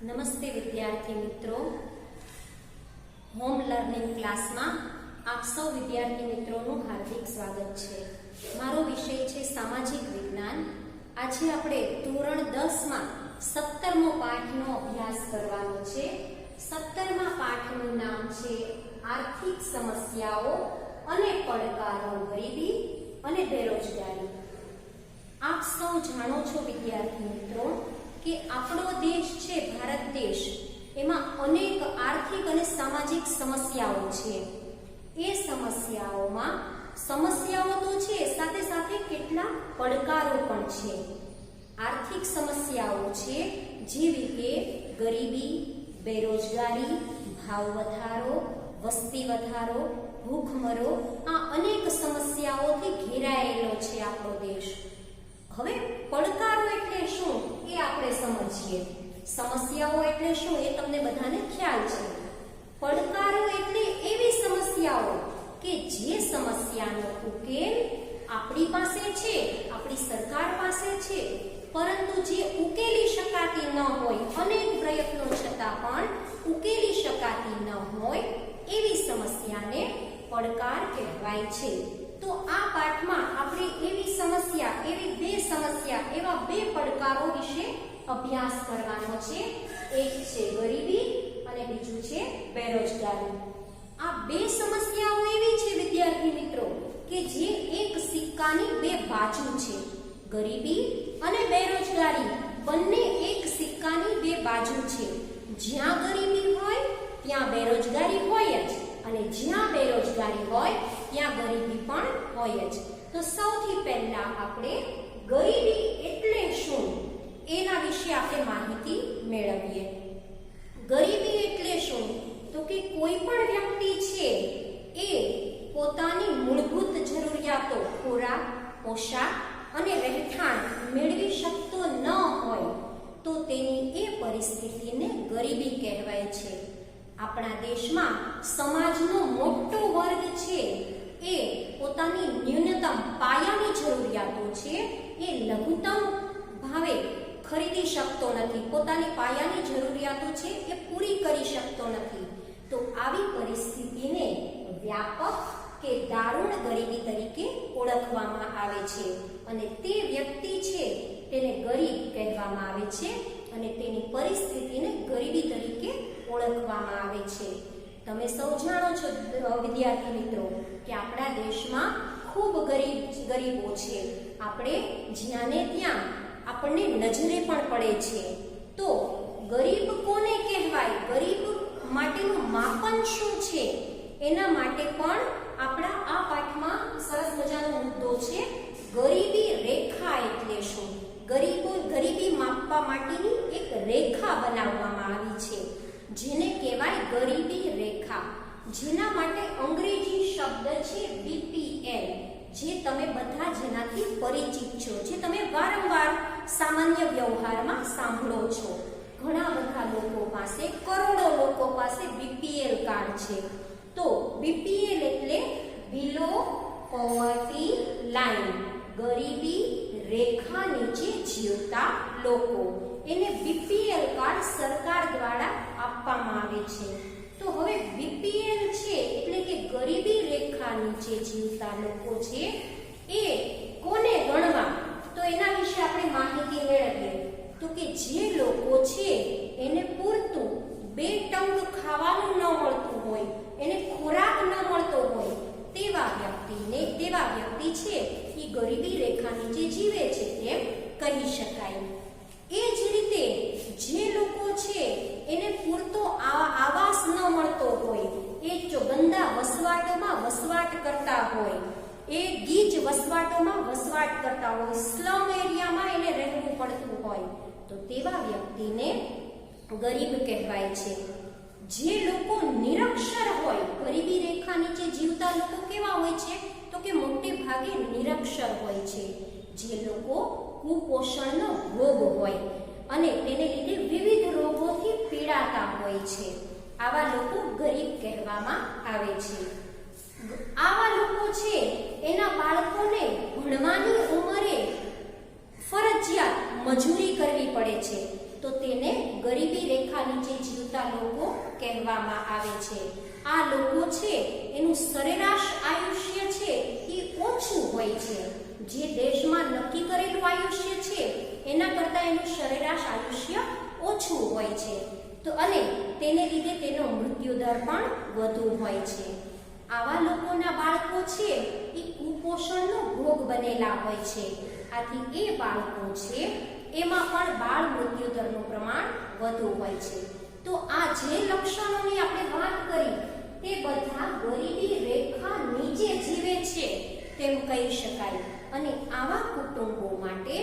નમસ્તે વિદ્યાર્થી મિત્રો, હોમ લર્નિંગ ક્લાસમાં આપ સૌ વિદ્યાર્થી મિત્રોનું હાર્દિક સ્વાગત છે। મારો વિષય છે સામાજિક વિજ્ઞાન। આજે આપણે ધોરણ 10માં 17મો પાઠનો અભ્યાસ કરવાનો છે। 17મા પાઠનું નામ છે આર્થિક સમસ્યાઓ અને પડકારો, ગરીબી અને બેરોજગારી। આપ સૌ જાણો છો વિદ્યાર્થી મિત્રો કે આપણો દેશ છે ભારત દેશ, એમાં અનેક આર્થિક અને સામાજિક સમસ્યાઓ છે। એ સમસ્યાઓ તો છે, સાથે સાથે કેટલા પડકારો પણ છે। આર્થિક સમસ્યાઓ છે જેવી કે ગરીબી, બેરોજગારી, ભાવ વધારો, વસ્તી વધારો, ભૂખમરો, આ અનેક સમસ્યાઓથી ઘેરાયેલો છે આપણો દેશ। હવે પડકારો એટલે શું એ આપણે સમજીએ। સમસ્યાઓ એટલે શું એ તમને બધાને ખ્યાલ છે। પડકારો એટલે એવી સમસ્યાઓ કે જે સમસ્યાનો ઉકેલ આપણી પાસે છે, આપણી સરકાર પાસે છે, પરંતુ જે ઉકેલી શકાતી ન હોય, અનેક પ્રયત્નો છતાં પણ ઉકેલી શકાતી ન હોય એવી સમસ્યાને પડકાર કહેવાય છે। તો આ પાઠમાં આપણે એવી બે પડકારો વિશે અભ્યાસ કરવાનો છે। એક છે ગરીબી અને બીજું છે બેરોજગારી। આ બે સમસ્યાઓ એવી છે વિદ્યાર્થી મિત્રો કે જે એક સિક્કાની બે બાજુ છે। ગરીબી અને બેરોજગારી બંને એક સિક્કાની બે બાજુ છે। જ્યાં ગરીબી હોય ત્યાં બેરોજગારી હોય જ, અને જ્યાં બેરોજગારી હોય ત્યાં ગરીબી પણ હોય જ। તો સૌથી પહેલા આપણે ગરીબી એટલે શું એના વિશે આપણે માહિતી મેળવીએ। ગરીબી એટલે શું તો કે કોઈ પણ વ્યક્તિ છે એ પોતાની મૂળભૂત જરૂરિયાતો, ખોરાક, પોશાક અને રહેઠાણ મેળવી શકતો ન હોય તો તેની એ પરિસ્થિતિને ગરીબી કહેવાય છે। આપણા દેશમાં સમાજનો મોટો વર્ગ છે એ પોતાની ન્યૂનતમ પાયાની જરૂરિયાતો છે એ લઘુત્તમ ભાવે ખરીદી શકતો નથી, પોતાની પાયાની જરૂરિયાતો છે એ પૂરી કરી શકતો નથી। તો આવી પરિસ્થિતિને વ્યાપક કે દારૂણ ગરીબી તરીકે ઓળખવામાં આવે છે, અને તે વ્યક્તિ છે તેને ગરીબ કહેવામાં આવે છે, અને તેની પરિસ્થિતિને ગરીબી તરીકે ઓળખવામાં આવે છે। તમે સૌ જાણો છો વિદ્યાર્થી મિત્રો કે આપણા દેશમાં ખૂબ ગરીબો છે। આપણે જ્યાં ને ત્યાં આપણને નજરે પણ પડે છે। તો ગરીબ કોને કહેવાય, ગરીબ માટેનું માપન શું છે, એના માટે પણ આપણા આ પાઠમાં સરસ મજાનો મુદ્દો છે। ગરીબી રેખા એટલે શું? ગરીબી માપવા માટેની એક રેખા બનાવવામાં આવી છે જેને કહેવાય ગરીબી રેખા, જેના માટે અંગ્રેજી શબ્દ છે BPL, જે તમે બધા જેનાથી પરિચિત છો, જે તમે વારંવાર સામાન્ય વ્યવહારમાં સાંભળો છો। ઘણા બધા લોકો પાસે, કરોડો લોકો પાસે BPL કાર્ડ છે। તો BPL એટલે બિલો પોવર્ટી લાઈન, ગરીબી રેખા નીચે જીવતા લોકો, એને BPL કાર્ડ સરકાર દ્વારા આપવામાં આવે છે। તો હવે BPL છે એટલે કે ગરીબી રેખા નીચે જીવતા લોકો છે એ કોને ગણવા, તો એના વિશે આપણે માહિતી મેળવીએ। તો કે જે લોકો છે એને પૂરતું 2 ટંક ખાવાનું ન મળતું હોય, એને ખોરાક ન મળતો હોય, તેવા વ્યક્તિ છે એ ગરીબી રેખા નીચે જીવે છે તેમ કહી શકાય। એ જ રીતે જે લોકો છે એને પૂરતો આવાસ ન મળતો હોય, એ જો ગંદા વસવાટોમાં વસવાટ કરતા હોય, એ ગીચ વસવાટોમાં વસવાટ કરતા હોય, સ્લમ એરિયામાં એને રહેવું પડતું હોય, તો તેવા વ્યક્તિને ગરીબ કહેવાય છે। જે લોકો નિરક્ષર હોય, ગરીબી રેખા નીચે જીવતા લોકો કેવા હોય છે તો કે મોટે ભાગે નિરક્ષર હોય છે। જે લોકો કુપોષણનો ભોગ હોય અને તેને લીધે વિવિધ રોગોથી પીડાતા હોય છે, આવા લોકો ગરીબ કહેવામાં આવે છે। આવા લોકો છે એના બાળકોને ભણવાની ઉંમરે ફરજિયાત મજૂરી કરવી પડે છે। તો તેને ગરીબી રેખા નીચે જીવતા લોકો કહેવામાં આવે છે. આ લોકો છે એનું સરેરાશ આયુષ્ય છે એ ઓછું હોય છે. જે દેશમાં નક્કી કરેલું આયુષ્ય છે એના કરતાં એનું સરેરાશ આયુષ્ય ઓછું હોય છે. તો અને તેને લીધે તેનો મૃત્યુ દર પણ વધુ હોય છે. આવા લોકોના બાળકો છે એ કુપોષણનો ભોગ બનેલા હોય છે. આથી એ બાળકો છે એમાં પણ બાળ મૃત્યુ દરનું પ્રમાણ વધુ હોય છે. તો આ જે લક્ષણોની આપણે વાત કરી તે બધા ગરીબી રેખા નીચે જીવે છે તેમ કહી શકાય. અને આવા કુટુંબો માટે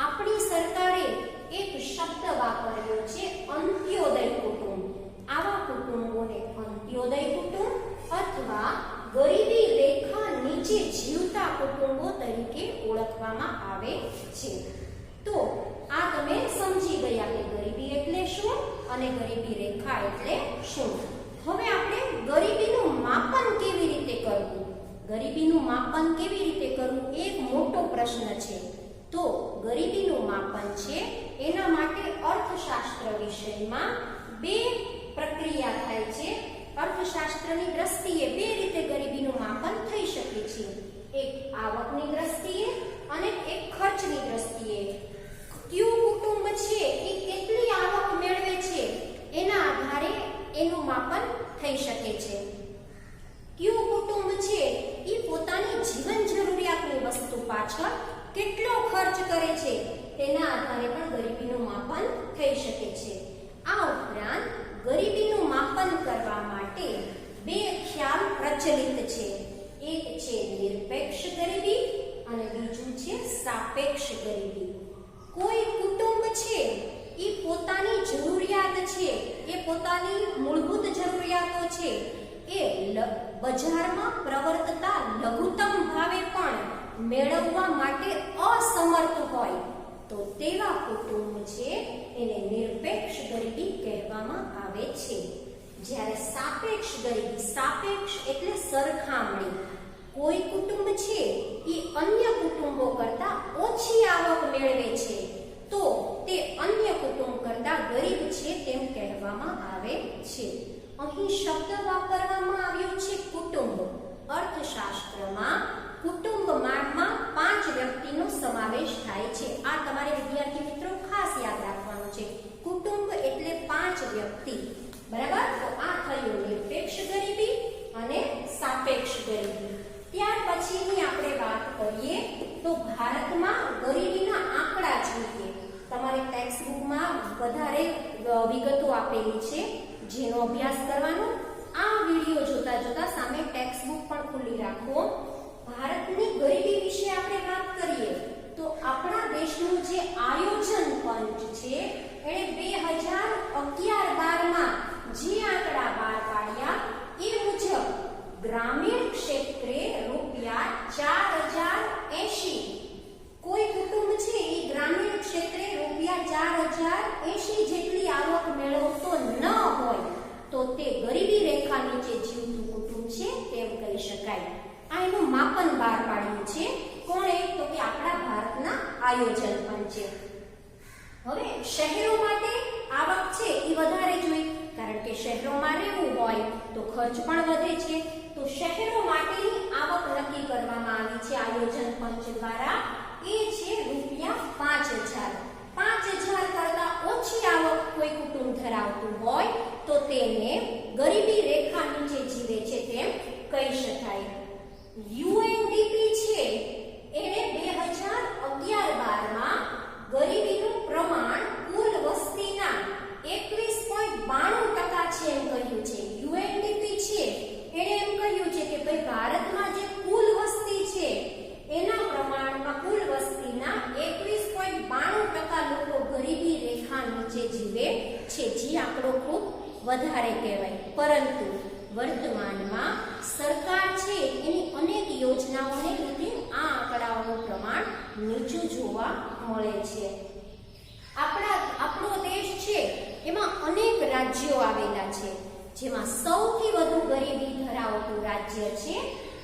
આપણી સરકારે એક શબ્દ વાપર્યો છે, અંત્યોદય કુટુંબ. આવા કુટુંબોને અંત્યોદય કુટુંબ અથવા ગરીબી રેખા નીચે જીવતા કુટુંબો તરીકે ઓળખવામાં આવે છે. તો આ તમે સમજી ગયા કે ગરીબી એટલે શું અને ગરીબી રેખા એટલે શું. હવે આપણે ગરીબીનું માપન કેવી રીતે કરવું, ગરીબીનું માપન કેવી રીતે કરવું એક મોટો પ્રશ્ન છે. તો ગરીબીનું માપન છે એના માટે અર્થશાસ્ત્ર વિષયમાં બે પ્રક્રિયા થાય છે. અર્થશાસ્ત્રની દ્રષ્ટિએ બે રીતે ગરીબીનું માપન થઈ શકે છે, એક આવકની દ્રષ્ટિએ અને એક ખર્ચની દ્રષ્ટિએ. કયું કુટુંબ છે એ કેટલી આવક મેળવે છે એના આધારે એનું માપન થઈ શકે છે. કયું કુટુંબ છે એ પોતાની જીવન જરૂરિયાતની વસ્તુ પાછળ કેટલો ખર્ચ કરે છે તેના આધારે પણ ગરીબીનું માપન થઈ શકે છે. આ ઉપરાંત ગરીબીનું માપન કરવા માટે બે ખ્યાલ પ્રચલિત છે. એક છે નિરપેક્ષ ગરીબી અને બીજું છે સાપેક્ષ ગરીબી. કોઈ કુટુંબ છે એ પોતાની જરૂરિયાત છે, એ પોતાની મૂળભૂત જરૂરિયાતો છે એ બજારમાં પ્રવર્તતા લઘુત્તમ ભાવે પણ મેળવવા માટે અસમર્થ હોય તો તેવા કુટુંબ છે એને નિરપેક્ષ ગરીબી કહેવામાં આવે છે. જ્યારે સાપેક્ષ ગરીબી, સાપેક્ષ એટલે સરખામણી, કોઈ કુટુંબ છે એ અન્ય કુટુંબો કરતા ઓછી આવક મેળવે છે તો તે અન્ય કુટુંબ કરતા ગરીબ છે તેમ કહેવામાં આવે છે. અહીં શબ્દ વાપરવામાં આવ્યો છે કુટુંબ. અર્થશાસ્ત્રમાં કુટુંબમાં 5 વ્યક્તિનો સમાવેશ થાય છે. આ તમારે વિદ્યાર્થી મિત્રો ખાસ યાદ રાખવાનું છે. કુટુંબ એટલે 5 વ્યક્તિ, બરાબર. તો આ થયું નિરપેક્ષ ગરીબી અને સાપેક્ષ ગરીબી. ત્યાર પછીની આપણે વાત કરીએ તો ભારતમાં ગરીબીના આંકડા જોઈએ. તમારે ટેક્સ્ટ બુકમાં વધારે વિગતો આપેલી છે જેનો અભ્યાસ કરવાનો. આ વિડિયો જોતા જોતા સામે ટેક્સ્ટ બુક પણ ખુલ્લી રાખો. ભારતની ગરીબી વિશે આપણે વાત કરીએ તો આપણા દેશનું જે આયોજન પંચ છે એણે 2011-12માં જે આંકડા બહાર પાડ્યા એ મુજબ ગ્રામીણ ક્ષેત્રે ₹4080 કોઈ કુટુંબ છે એ ગ્રામીણ ક્ષેત્રે ₹4080 જેટલી આવક મેળવતો ન હોય તો તે ગરીબી રેખા નીચે જીવતું કુટુંબ છે તેમ કહી શકાય. આ એનું માપન બહાર પાડ્યું છે. કોણે? તો કે આપણા ભારતના આયોજન પંચે. હવે શહેરો માટે આવક છે એ વધારે જોઈએ, કારણ કે શહેરોમાં રહેવું હોય તો ખર્ચ પણ વધે છે. તો શહેરો માટેની આવક નક્કી કરવામાં આવી છે આયોજન પંચ દ્વારા. એ છે ₹5000. 5000 કરતા ઓછી આવક કોઈ કુટુંબ ધરાવતું હોય તો તેને ગરીબી રેખા નીચે જીવે છે તેમ કહી શકાય. UNDP છે એને 2011-12માં ગરીબીનું પ્રમાણ કુલ વસ્તીના 21.92% છે એમ કહ્યું છે. UNDP છે એણે એમ કહ્યું છે કે ભાઈ ભારતમાં જે કુલ વસ્તી છે એના પ્રમાણમાં કુલ વસ્તીના 21.92% લોકો ગરીબી રેખા નીચે જીવે છે, જે આંકડો ખૂબ વધારે કહેવાય. પરંતુ વર્તમાનમાં સરકાર છે એની અનેક યોજનાઓને લીધે આ આંકડાઓનું પ્રમાણ નીચું જોવા મળે છે. આપણો દેશ છે એમાં અનેક રાજ્યો આવેલા છે, જેમાં સૌથી વધુ ગરીબી ધરાવતું રાજ્ય છે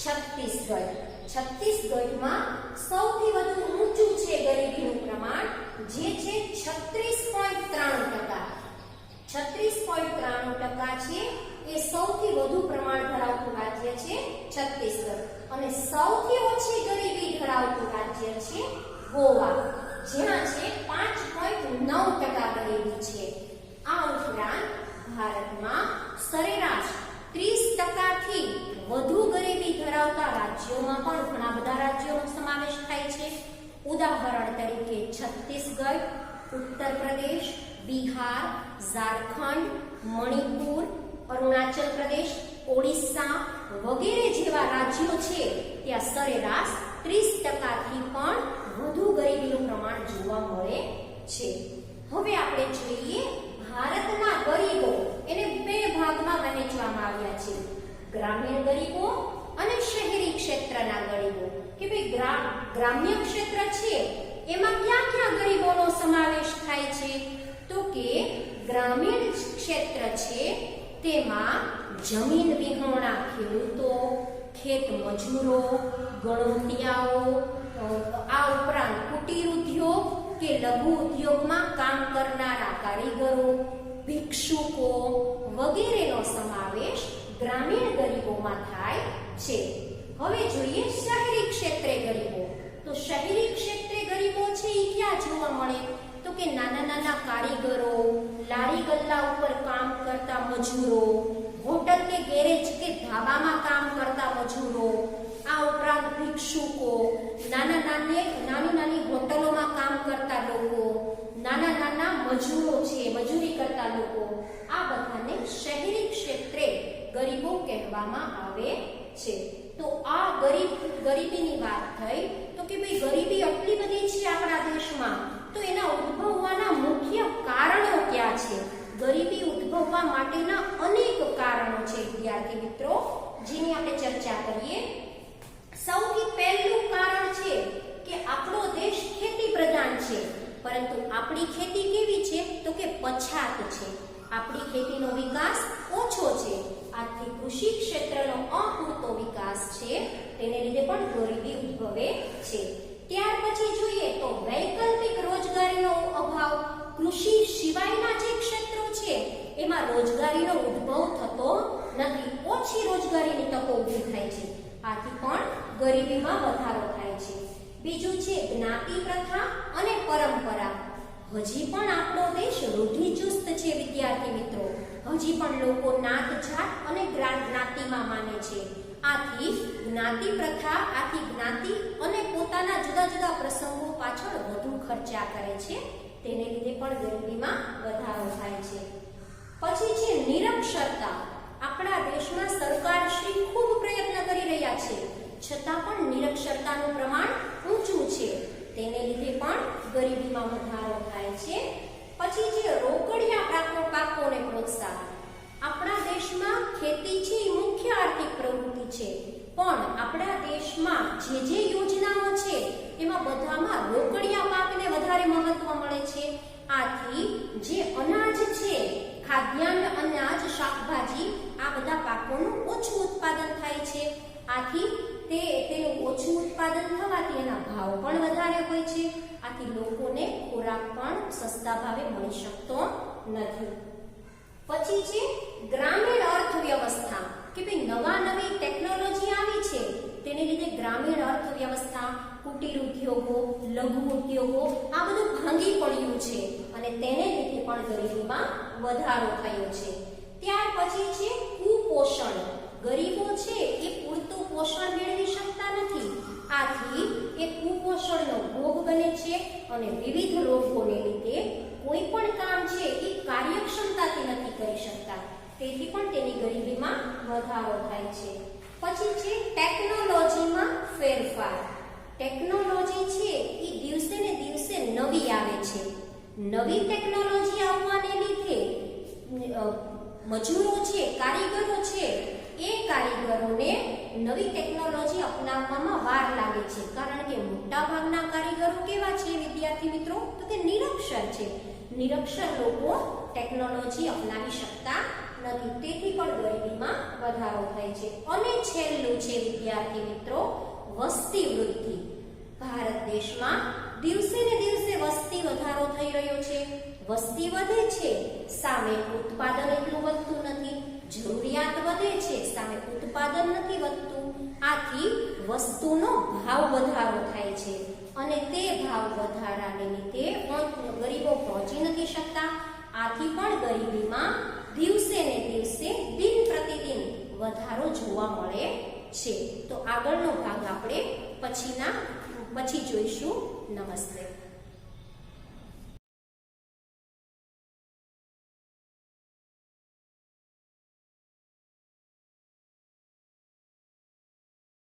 છત્તીસગઢ. છત્તીસગઢમાં સૌથી વધુ ઊંચું છે ગરીબીનું પ્રમાણ જે છે 36.93%. 36.93% છે એ સૌથી વધુ પ્રમાણ ધરાવતું રાજ્ય છે છત્તીસગઢ અને સૌથી ઓછી ગરીબી ધરાવતું રાજ્ય છે ગોવા, જ્યાં છે 5.9% ગરીબી છે. આ ઉપરાંત ભારતમાં સરેરાશ 30% થી વધુ ગરીબી ધરાવતા રાજ્યોમાં પણ ઘણા બધા રાજ્યોનો સમાવેશ થાય છે. ઉદાહરણ તરીકે છત્તીસગઢ, ઉત્તર પ્રદેશ, બિહાર, ઝારખંડ, મણિપુર, અરુણાચલ પ્રદેશ, ઓડિશા વગેરે જેવા રાજ્યો છે ત્યાં સરેરાશ 30% થી પણ વધુ ગરીબીનું પ્રમાણ જોવા મળે છે. હવે આપણે જોઈએ ભારતના ગરીબો, એને બે ભાગમાં વહેંચવામાં આવ્યા છે, ગ્રામીણ ગરીબો અને શહેરી ક્ષેત્રના ગરીબો. કે ભાઈ ગ્રામ્ય ક્ષેત્ર છે એમાં ક્યાં ક્યાં ગરીબોનો સમાવેશ થાય છે? તો કે ગ્રામીણ ક્ષેત્ર છે તેમાં જમીન વિહોણા ખેડૂતો, ખેત મજૂરો, ગણોતિયાઓ, આ ઉપરાંત કુટીર ઉદ્યોગ કે લઘુ ઉદ્યોગમાં કામ કરનારા કારીગરો, ભિક્ષુકો વગેરેનો સમાવેશ ગ્રામીણ ગરીબોમાં થાય છે. હવે જોઈએ શહેરી ક્ષેત્રે ગરીબો. તો શહેરી ક્ષેત્રે ગરીબો છે એ ક્યાં જોવા મળે? તો કે નાના નાના કારીગરો, લારી ગલ્લા ઉપર કામ કરતા મજૂરો, હોટલ કે ગેરેજ કે ધાબામાં કામ કરતા મજૂરો, આ ઉપરાંત ભિક્ષુકો, નાની હોટલોમાં કામ કરતા લોકો, નાના મજૂરો છે, મજૂરી કરતા લોકો, આ બધાને શહેરી ક્ષેત્રે ગરીબો કહેવામાં આવે છે. તો આ ગરીબીની વાત થઈ. તો કે ભાઈ ગરીબી આટલી બધી છે આપણા દેશમાં, તો એના ઉદ્ભવવાના મુખ્ય કારણો ક્યાં છે? ગરીબી ઉદ્ભવવા માટેના અનેક કારણો છે વિદ્યાર્થી મિત્રો, જેની આપણે ચર્ચા કરીએ. સૌથી પહેલું કારણ છે કે આપણો દેશ ખેતી પ્રધાન છે, પરંતુ આપણી ખેતી કેવી છે? તો કે પછાત છે. આપણી ખેતીનો વિકાસ ઓછો છે, આથી કૃષિ ક્ષેત્રનો અપૂરતો વિકાસ છે, તેને લીધે પણ ગરીબી ઉદ્ભવે છે. ત્યાર પછી જોઈએ તો વૈકલ્પિક રોજગારીનો અભાવ. કૃષિ સિવાયના જે ક્ષેત્રો છે એમાં રોજગારીનો ઉદ્ભવ થતો નથી, ઓછી રોજગારીની તકો ઊભી થાય છે, આથી પણ ગરીબીમાં વધારો થાય છે. બીજું છે જ્ઞાતિ પ્રથા અને પરંપરા. હજી પણ આપણો દેશ રૂઢિચુસ્ત છે વિદ્યાર્થી મિત્રો, હજી પણ લોકો નાત જાત અને જ્ઞાતિમાં માને છે. આથી જ્ઞાતિ પ્રથા, જ્ઞાતિ અને પોતાના જુદા જુદા પ્રસંગો પાછળ વધુ ખર્ચા કરે છે, તેને લીધે પણ ગરીબીમાં વધારો થાય છે. પછી છે નિરક્ષરતા. આપણા દેશમાં સરકાર શ્રી ખૂબ પ્રયત્ન કરી રહ્યા છે, છતાં પણ નિરક્ષરતાનું પ્રમાણ ઊંચું છે, તેને લીધે પણ ગરીબીમાં વધારો થાય છે. પછી જે રોકડિયા પાકોને પ્રોત્સાહન. આપણા દેશમાં ખેતી છે એ મુખ્ય આર્થિક પ્રવૃત્તિ છે, પણ આપણા દેશમાં જે યોજનાઓ છે એમાં બધામાં રોકડિયા પાકને વધારે મહત્વ મળે છે. આથી જે અનાજ છે, ખાદ્યાન્ન અનાજ, શાકભાજી, આ બધા પાકોનું ઓછું ઉત્પાદન થાય છે. આથી તેનું ઓછું ઉત્પાદન થવાથી એના ભાવ પણ વધારે હોય છે, આથી લોકોને ખોરાક પણ સસ્તા ભાવે મળી શકતો નથી. પછી છે ગ્રામીણ અર્થવ્યવસ્થા. કે ભાઈ નવી ટેકનોલોજી આવી છે, તેને લીધે ગ્રામીણ અર્થવ્યવસ્થા, કુટીર ઉદ્યોગો, લઘુ ઉદ્યોગો આ બધું ભાંગી પડ્યું છે અને તેને લીધે પણ ગરીબીમાં વધારો થયો છે. ત્યાર પછી છે કુપોષણ. ગરીબો છે એ પૂરતું પોષણ મેળવી શકતા નથી, આથી એ કુપોષણનો ભોગ બને છે અને વિવિધ રોગોને લીધે કોઈ પણ કામ છે એ કાર્યક્ષમતાથી નથી કરી શકતા, તેથી પણ તેની ગરીબીમાં વધારો થાય છે. પછી છે ટેકનોલોજીમાં ફેરફાર. ટેકનોલોજી છે એ દિવસે ને દિવસે નવી આવે છે. નવી ટેકનોલોજી આવવાને લીધે મજૂરો છે, કારીગરો છે, એ કારીગરોને નવી ટેકનોલોજી અપનાવવામાં વાર લાગે છે, કારણ કે મોટા ભાગના કારીગરો કેવા છે વિદ્યાર્થી મિત્રો? તો કે નિરક્ષર છે. નિરક્ષર લોકો ટેકનોલોજી અપનાવી શકતા નથી, તેથી પણ ગરીબીમાં વધારો થાય છે. અને છેલ્લું છે વિદ્યાર્થી મિત્રો વસ્તી વૃદ્ધિ. ભારત દેશમાં દિવસે ને દિવસે વસ્તી સતત વધારો થઈ રહ્યો છે. વસ્તી વધે છે, સામે ઉત્પાદન એટલું વધતું નથી. જરૂરિયાત વધે છે, સામે ઉત્પાદન નથી વધતું. આથી વસ્તુનો ભાવ વધારો થાય છે અને તે ભાવ વધારાને લીધે ગરીબો પહોંચી નથી શકતા. આથી પણ ગરીબીમાં દિવસે ને દિવસે દિન પ્રતિદિન વધારો જોવા મળે છે. તો આગળનો ભાગ આપણે પછી જોઈશું. નમસ્તે.